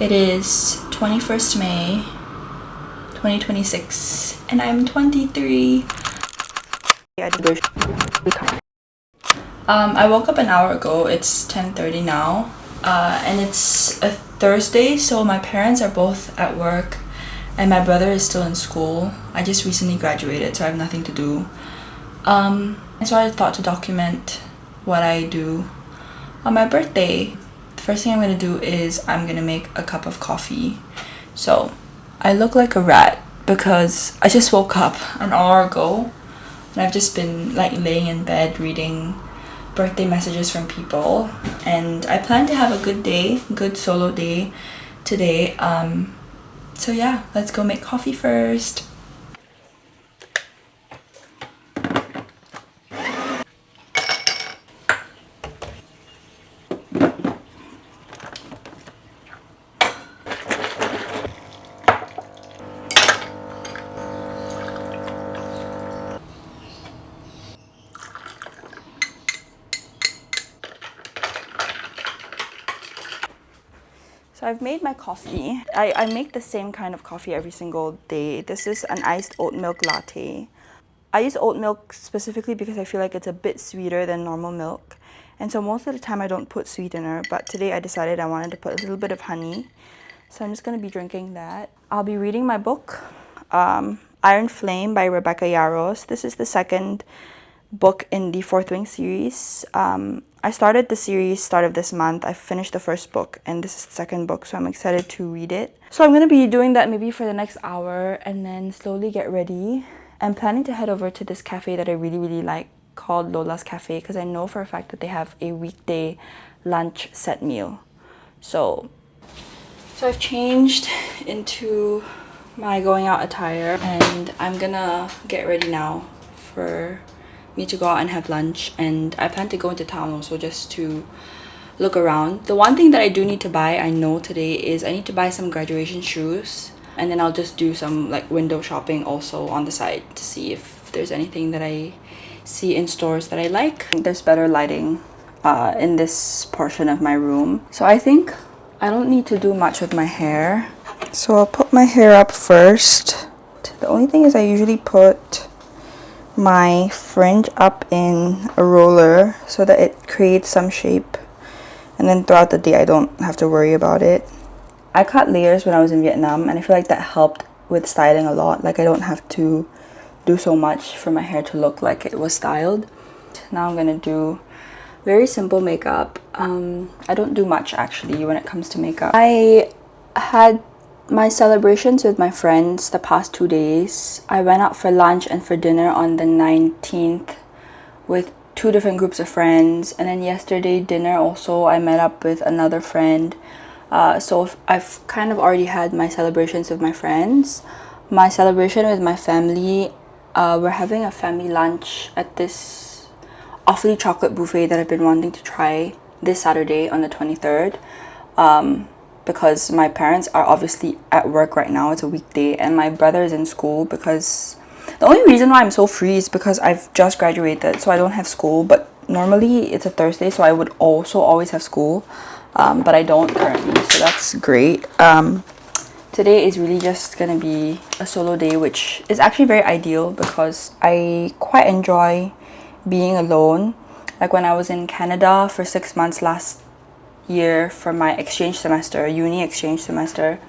It is 21st May 2026 and I'm 23. I woke up an hour ago. It's 10:30 now, and it's a Thursday, so my parents are both at work and my brother is still in school. I just recently graduated, so I have nothing to do. And so I thought to document what I do on my birthday. The first thing I'm gonna do is I'm gonna make a cup of coffee. So I look like a rat because I just woke up an hour ago and I've just been like laying in bed reading birthday messages from people, and I plan to have a good solo day today. So yeah, let's go make coffee first. So I've made my coffee. I make the same kind of coffee every single day. This is an iced oat milk latte. I use oat milk specifically because I feel like it's a bit sweeter than normal milk. And so most of the time I don't put sweetener, but today I decided I wanted to put a little bit of honey. So I'm just going to be drinking that. I'll be reading my book, Iron Flame by Rebecca Yarros. This is the second book in the Fourth Wing series. I started the series start of this month. I finished the first book and this is the second book, so I'm excited to read it. So I'm going to be doing that maybe for the next hour and then slowly get ready. I'm planning to head over to this cafe that I really like called Lola's Cafe because I know for a fact that they have a weekday lunch set meal. So I've changed into my going out attire and I'm gonna get ready now for me to go out and have lunch, and I plan to go into town also just to look around. The one thing that I do need to buy, I know today, is I need to buy some graduation shoes, and then I'll just do some like window shopping also on the side to see if there's anything that I see in stores that I like. There's better lighting in this portion of my room, so I think I don't need to do much with my hair. So I'll put my hair up first. The only thing is I usually put my fringe up in a roller so that it creates some shape, and then throughout the day I don't have to worry about it. I cut layers when I was in Vietnam and I feel like that helped with styling a lot. Like I don't have to do so much for my hair to look like it was styled. Now I'm gonna do very simple makeup. I don't do much actually when it comes to makeup. I had my celebrations with my friends the past 2 days. I went out for lunch and for dinner on the 19th with 2 different groups of friends, and then yesterday dinner also I met up with another friend. So I've kind of already had my celebrations with my friends. My celebration with my family, we're having a family lunch at this Awfully Chocolate buffet that I've been wanting to try this Saturday on the 23rd. Because my parents are obviously at work right now. It's a weekday and my brother is in school, because the only reason why I'm so free is because I've just graduated, so I don't have school. But normally it's a Thursday, so I would also always have school, but I don't currently, so that's great. Today is really just gonna be a solo day, which is actually very ideal because I quite enjoy being alone. Like when I was in Canada for 6 months last year for my exchange semester, uni exchange semester,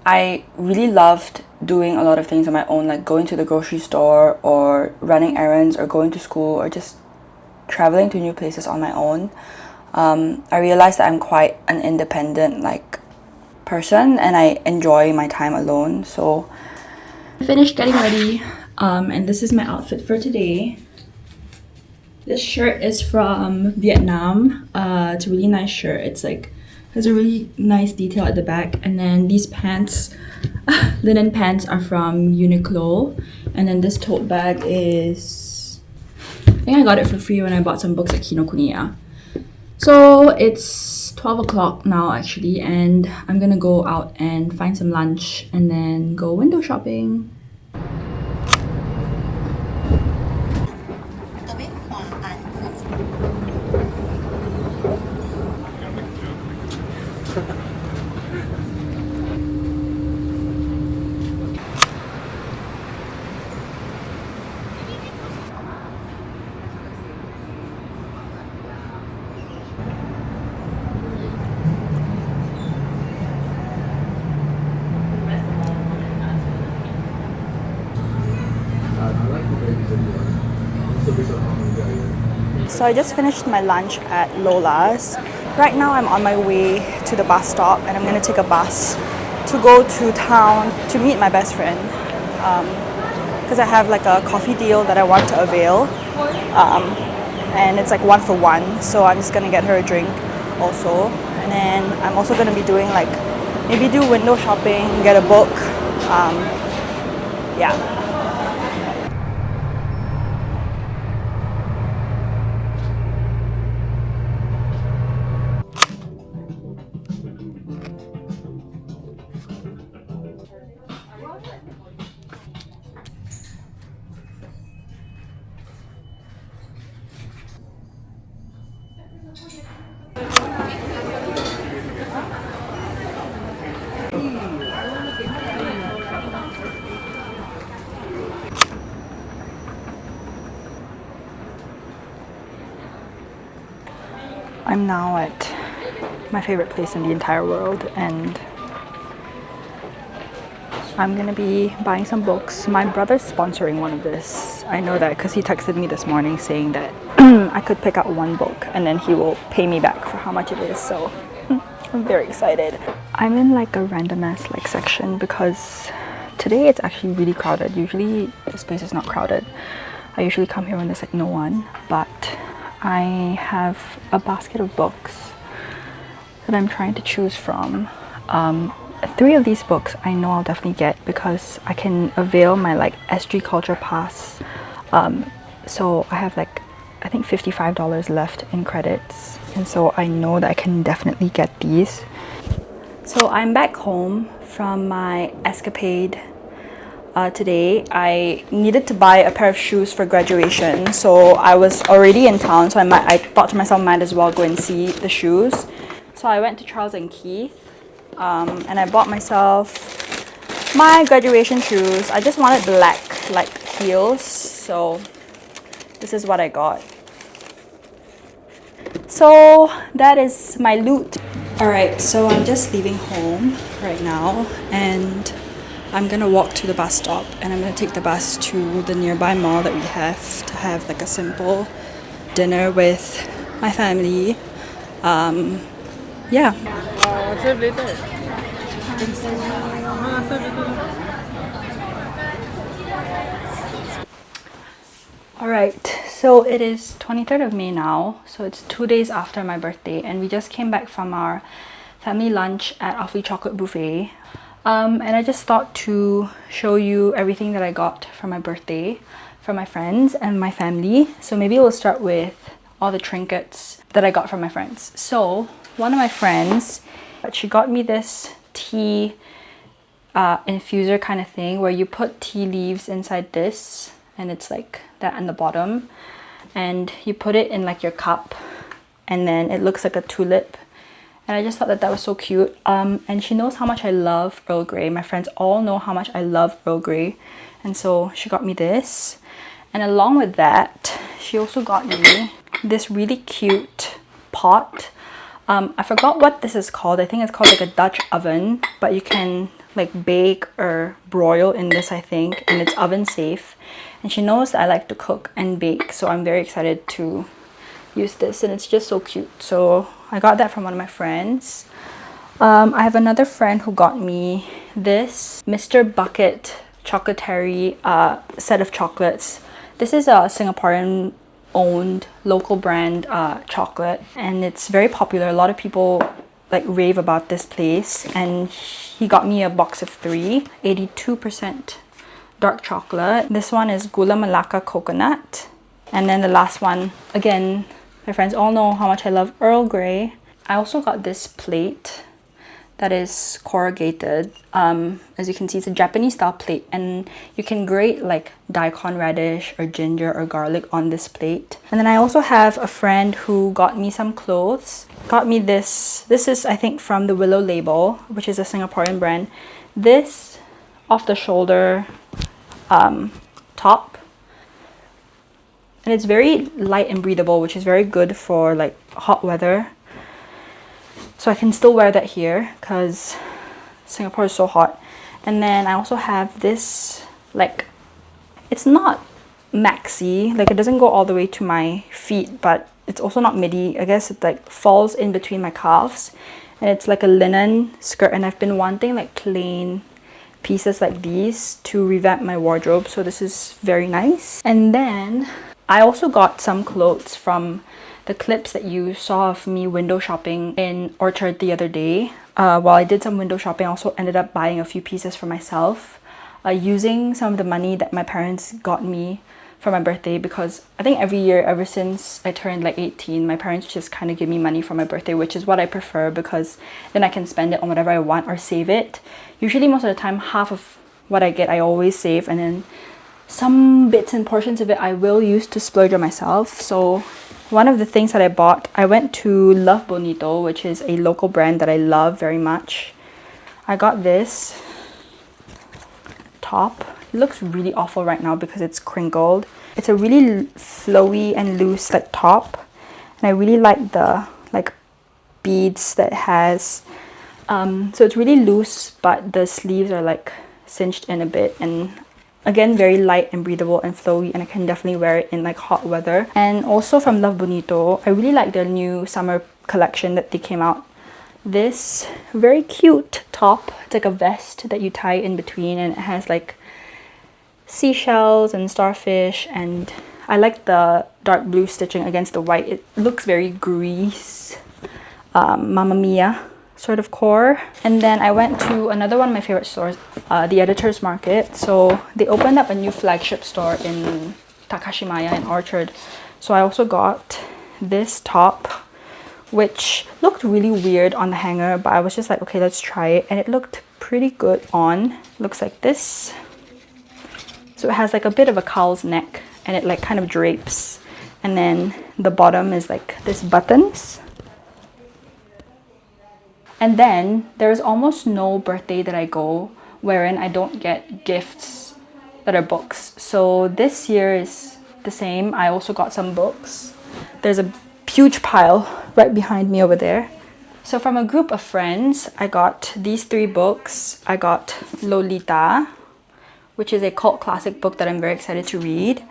I really loved doing a lot of things on my own, like going to the grocery store or running errands or going to school or just traveling to new places on my own. I realized that I'm quite an independent person and I enjoy my time alone. So I finished getting ready, and this is my outfit for today. This shirt is from Vietnam. It's a really nice shirt. It's like has a really nice detail at the back. And then these pants, linen pants, are from Uniqlo. And then this tote bag is, I think I got it for free when I bought some books at Kinokuniya. So it's 12 o'clock now actually, and I'm gonna go out and find some lunch and then go window shopping. So I just finished my lunch at Lola's. Right now I'm on my way to the bus stop and I'm gonna take a bus to go to town to meet my best friend. Because I have like a coffee deal that I want to avail. And it's like 1 for 1. So I'm just gonna get her a drink also. And then I'm also gonna be doing like, maybe do window shopping, get a book. Yeah. I'm now at my favorite place in the entire world and I'm gonna be buying some books. My brother's sponsoring one of this. I know that because he texted me this morning saying that I could pick out one book and then he will pay me back for how much it is, so I'm very excited. I'm in like a random ass like section because today it's actually really crowded. Usually this place is not crowded. I usually come here when there's like no one, but I have a basket of books that I'm trying to choose from. 3 of these books I know I'll definitely get because I can avail my like SG Culture Pass. So I have like, I think $55 left in credits. And so I know that I can definitely get these. So I'm back home from my escapade today. I needed to buy a pair of shoes for graduation, so I was already in town, so I thought to myself, might as well go and see the shoes. So I went to Charles and Keith and I bought myself my graduation shoes. I just wanted black like heels, so this is what I got. So that is my loot. Alright, so I'm just leaving home right now and I'm gonna walk to the bus stop and I'm gonna take the bus to the nearby mall that we have to have like a simple dinner with my family. Yeah. Alright, so it is 23rd of May now, so it's 2 days after my birthday and we just came back from our family lunch at Awfully Chocolate Buffet. And I just thought to show you everything that I got for my birthday from my friends and my family. So maybe we'll start with all the trinkets that I got from my friends. So one of my friends, she got me this tea infuser kind of thing where you put tea leaves inside this and it's like that on the bottom and you put it in like your cup and then it looks like a tulip. And I just thought that that was so cute. And she knows how much I love Earl Grey. My friends all know how much I love Earl Grey. And so she got me this. And along with that, she also got me this really cute pot. I forgot what this is called. I think it's called like a Dutch oven. But you can like bake or broil in this, I think. And it's oven safe. And she knows that I like to cook and bake. So I'm very excited to use this. And it's just so cute. So I got that from one of my friends. I have another friend who got me this Mr. Bucket Chocolatieri set of chocolates. This is a Singaporean owned local brand chocolate and it's very popular. A lot of people like rave about this place and he got me a box of 3, 82% dark chocolate. This one is Gula Melaka coconut. And then the last one, again, my friends all know how much I love Earl Grey. I also got this plate that is corrugated. As you can see, it's a Japanese style plate and you can grate like daikon radish or ginger or garlic on this plate. And then I also have a friend who got me some clothes. Got me this. This is, I think, from the Willow label, which is a Singaporean brand. This off the shoulder top. And it's very light and breathable, which is very good for like hot weather. So I can still wear that here because Singapore is so hot. And then I also have this, like, it's not maxi, like it doesn't go all the way to my feet, but it's also not midi. I guess it like falls in between my calves, and it's like a linen skirt, and I've been wanting like plain pieces like these to revamp my wardrobe, so this is very nice. And then I also got some clothes from the clips that you saw of me window shopping in Orchard the other day. While I did some window shopping, I also ended up buying a few pieces for myself, using some of the money that my parents got me for my birthday, because I think every year ever since I turned like 18, my parents just kind of give me money for my birthday, which is what I prefer because then I can spend it on whatever I want or save it. Usually most of the time, half of what I get I always save, and then some bits and portions of it I will use to splurge on myself. So one of the things that I bought, I went to Love Bonito, which is a local brand that I love very much. I got this top. It looks really awful right now because it's crinkled. It's a really flowy and loose like top, and I really like the like beads that it has. So it's really loose, but the sleeves are like cinched in a bit, and again very light and breathable and flowy, and I can definitely wear it in like hot weather. And also from Love Bonito, I really like their new summer collection that they came out. This very cute top. It's like a vest that you tie in between, and it has like seashells and starfish, and I like the dark blue stitching against the white. It looks very Grease, Mamma Mia sort of core. And then I went to another one of my favorite stores, the Editor's Market. So they opened up a new flagship store in Takashimaya in Orchard. So I also got this top, which looked really weird on the hanger, but I was just like, okay, let's try it, and it looked pretty good on. Looks like this. So it has like a bit of a cowl's neck, and it like kind of drapes, and then the bottom is like this buttons. And then there's almost no birthday that I go wherein I don't get gifts that are books. So this year is the same. I also got some books. There's a huge pile right behind me over there. So from a group of friends, I got these 3 books. I got Lolita, which is a cult classic book that I'm very excited to read.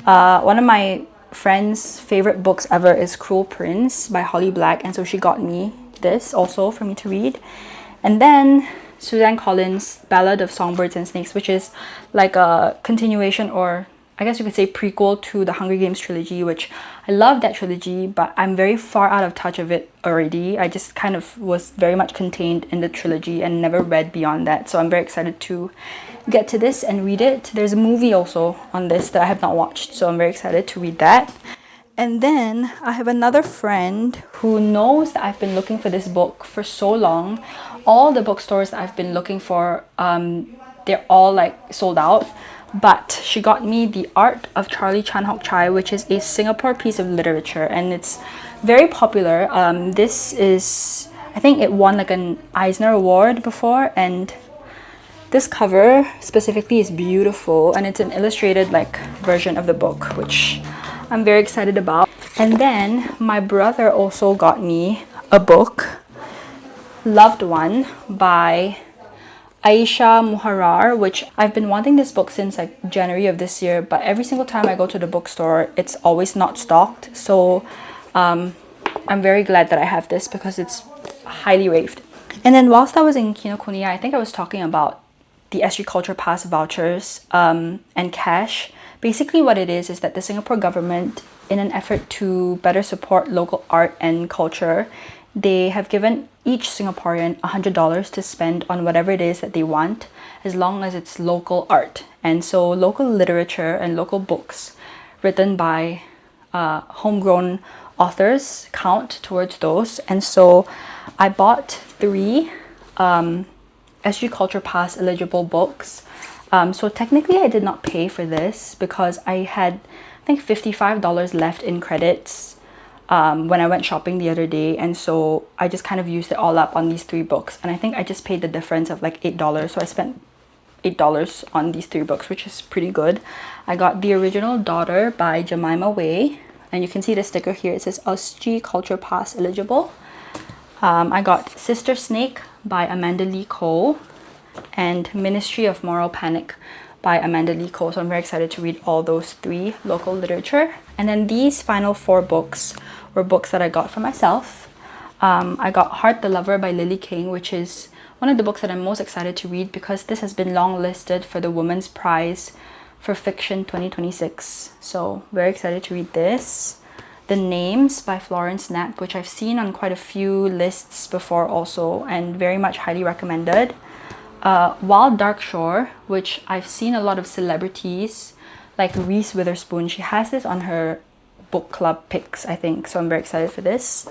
One of my friend's favorite books ever is Cruel Prince by Holly Black, and so she got me this also for me to read. And then Suzanne Collins' Ballad of Songbirds and Snakes, which is like a continuation, or I guess you could say prequel to the Hunger Games trilogy, which I love that trilogy, but I'm very far out of touch of it already. I just kind of was very much contained in the trilogy and never read beyond that. So I'm very excited to get to this and read it. There's a movie also on this that I have not watched, so I'm very excited to read that. And then I have another friend who knows that I've been looking for this book for so long. All the bookstores that I've been looking for, they're all like sold out. But she got me The Art of Charlie Chan Hock Chye, which is a Singapore piece of literature, and it's very popular. This is, I think it won like an Eisner Award before, and this cover specifically is beautiful, and it's an illustrated like version of the book, which I'm very excited about. And then my brother also got me a book, Loved One by Aisha Muharrar, which I've been wanting this book since like January of this year, but every single time I go to the bookstore, it's always not stocked. So I'm very glad that I have this because it's highly raved. And then whilst I was in Kinokuniya, I think I was talking about the SG Culture Pass vouchers and cash. Basically what it is that the Singapore government, in an effort to better support local art and culture, they have given each Singaporean $100 to spend on whatever it is that they want, as long as it's local art. And so local literature and local books written by homegrown authors count towards those. And so I bought 3 SG Culture Pass eligible books. So technically I did not pay for this because I had, I think, $55 left in credits when I went shopping the other day, and so I just kind of used it all up on these 3 books, and I think I just paid the difference of like $8, so I spent $8 on these 3 books, which is pretty good. I got The Original Daughter by Jemima Wei, and you can see the sticker here. It says SG Culture Pass eligible. I got Sister Snake by Amanda Lee Cole, and Ministry of Moral Panic by Amanda Lee Koh. So I'm very excited to read all those 3 local literature. And then these final 4 books were books that I got for myself. I got Heart the Lover by Lily King, which is one of the books that I'm most excited to read because this has been longlisted for the Women's Prize for Fiction 2026. So very excited to read this. The Names by Florence Knapp, which I've seen on quite a few lists before also, and very much highly recommended. Wild Dark Shore, which I've seen a lot of celebrities like Reese Witherspoon. She has this on her book club picks, I think, so I'm very excited for this.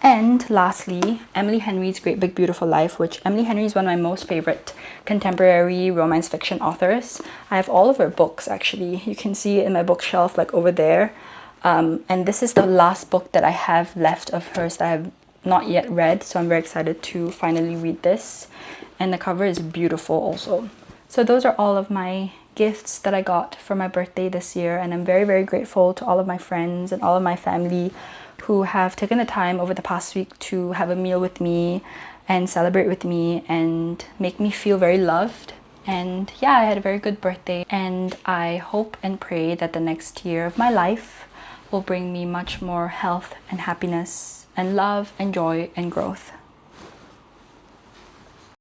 And lastly, Emily Henry's Great Big Beautiful Life, which Emily Henry is one of my most favorite contemporary romance fiction authors. I have all of her books actually. You can see it in my bookshelf like over there. And this is the last book that I have left of hers that I have not yet read, so I'm very excited to finally read this. And the cover is beautiful also. So those are all of my gifts that I got for my birthday this year, and I'm very, very grateful to all of my friends and all of my family who have taken the time over the past week to have a meal with me and celebrate with me and make me feel very loved. And yeah, I had a very good birthday, and I hope and pray that the next year of my life will bring me much more health and happiness and love and joy and growth.